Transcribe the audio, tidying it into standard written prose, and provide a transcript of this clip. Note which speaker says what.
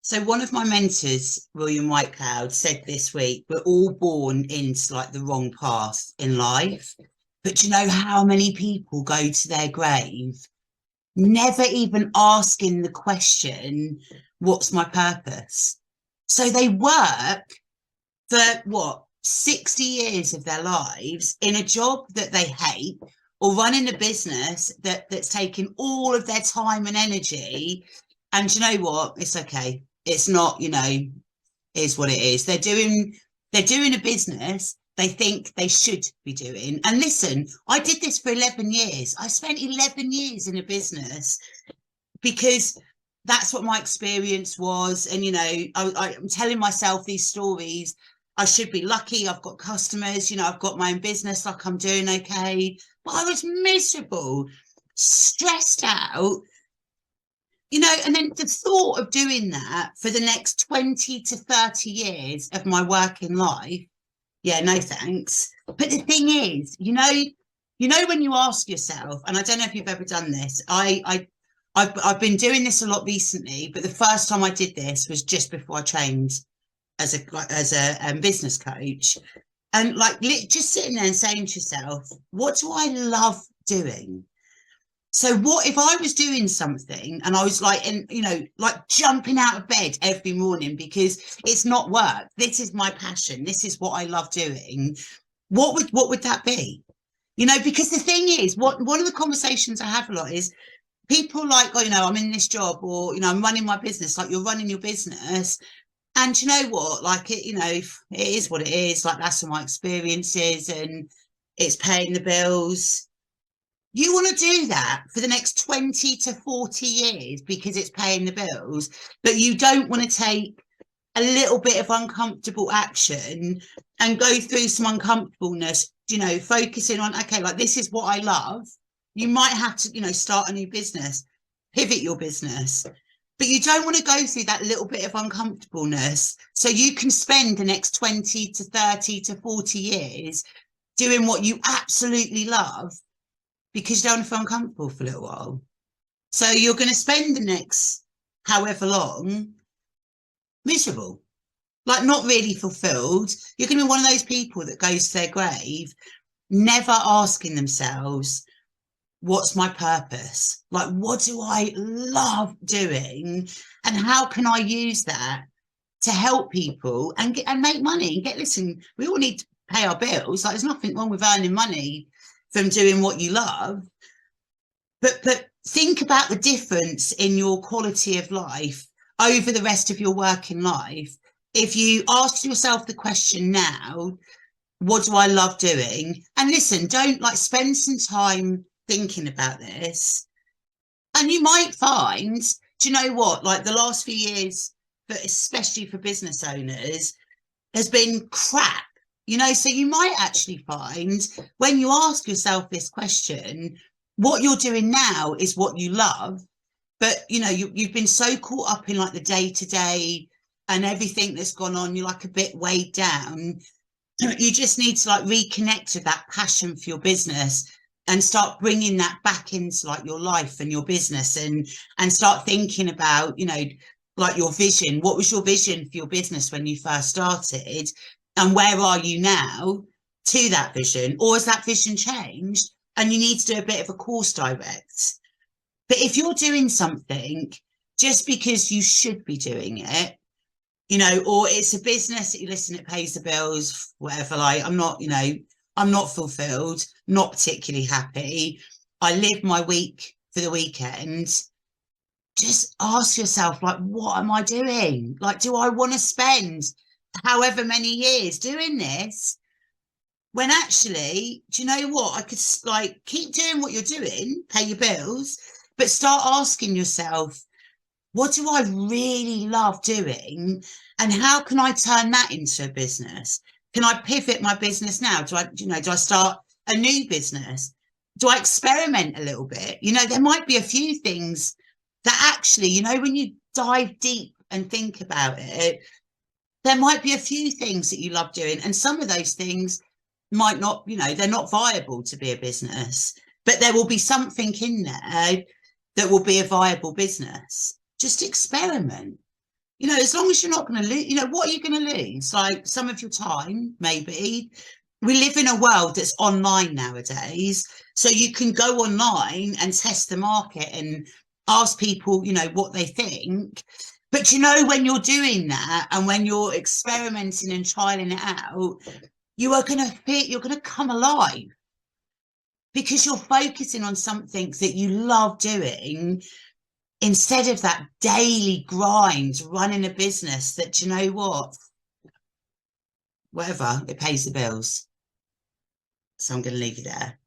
Speaker 1: So one of my mentors, William Whitecloud, said this week, we're all born into like the wrong path in life. But do you know how many people go to their grave never even asking the question, what's my purpose? So they work for what, 60 years of their lives in a job that they hate, or running a business that's taking all of their time and energy. And you know what? It's okay. It's not, is what it is. They're doing a business they think they should be doing. And listen, I did this for 11 years. I spent 11 years in a business because that's what my experience was. And, I'm telling myself these stories. I should be lucky. I've got customers, I've got my own business, like I'm doing okay. But I was miserable, stressed out, and then the thought of doing that for the next 20 to 30 years of my working life, yeah, no thanks. But the thing is, when you ask yourself, and I don't know if you've ever done this, I've been doing this a lot recently, but the first time I did this was just before I trained as a business coach, and just sitting there and saying to yourself, what do I love doing? So what if I was doing something and I was jumping out of bed every morning because it's not work. This is my passion. This is what I love doing. What would that be? Because the thing is, one of the conversations I have a lot is people like, I'm in this job, or, I'm running my business. Like, you're running your business. And you know what? it is what it is. Like, that's my experiences and it's paying the bills. You want to do that for the next 20 to 40 years because it's paying the bills, but you don't want to take a little bit of uncomfortable action and go through some uncomfortableness, focusing on, okay, like, this is what I love. You might have to, start a new business, pivot your business, but you don't want to go through that little bit of uncomfortableness so you can spend the next 20 to 30 to 40 years doing what you absolutely love, because you don't feel uncomfortable for a little while. So you're going to spend the next however long miserable, like not really fulfilled. You're going to be one of those people that goes to their grave never asking themselves, what's my purpose? Like, what do I love doing? And how can I use that to help people and make money and listen, we all need to pay our bills. Like, there's nothing wrong with earning money from doing what you love, but think about the difference in your quality of life over the rest of your working life if you ask yourself the question now, what do I love doing? And listen, don't spend some time thinking about this, and you might find, do you know what, like the last few years, but especially for business owners, has been crap. So you might actually find when you ask yourself this question, what you're doing now is what you love, but you've been so caught up in like the day to day and everything that's gone on, you're like a bit weighed down. You just need to reconnect with that passion for your business and start bringing that back into your life and your business, and start thinking about, your vision. What was your vision for your business when you first started? And where are you now to that vision? Or has that vision changed and you need to do a bit of a course direct? But if you're doing something just because you should be doing it, or it's a business that you listen, it pays the bills, whatever, I'm not fulfilled, not particularly happy. I live my week for the weekend. Just ask yourself, what am I doing? Do I want to spend however many years doing this, when actually, do you know what, I could keep doing what you're doing, pay your bills, but start asking yourself, what do I really love doing, and how can I turn that into a business? Can I pivot my business now? Do I start a new business? Do I experiment a little bit? There might be a few things that actually, when you dive deep and think about it, there might be a few things that you love doing, and some of those things might not, they're not viable to be a business, but there will be something in there that will be a viable business. Just experiment. You know, as long as you're not going to lose, you know, what are you going to lose? Like some of your time, maybe. We live in a world that's online nowadays. So you can go online and test the market and ask people, you know, what they think. But you know, when you're doing that and when you're experimenting and trialing it out, you are going to feel, you're going to come alive because you're focusing on something that you love doing instead of that daily grind running a business that, you know what, whatever, it pays the bills. So I'm going to leave you there.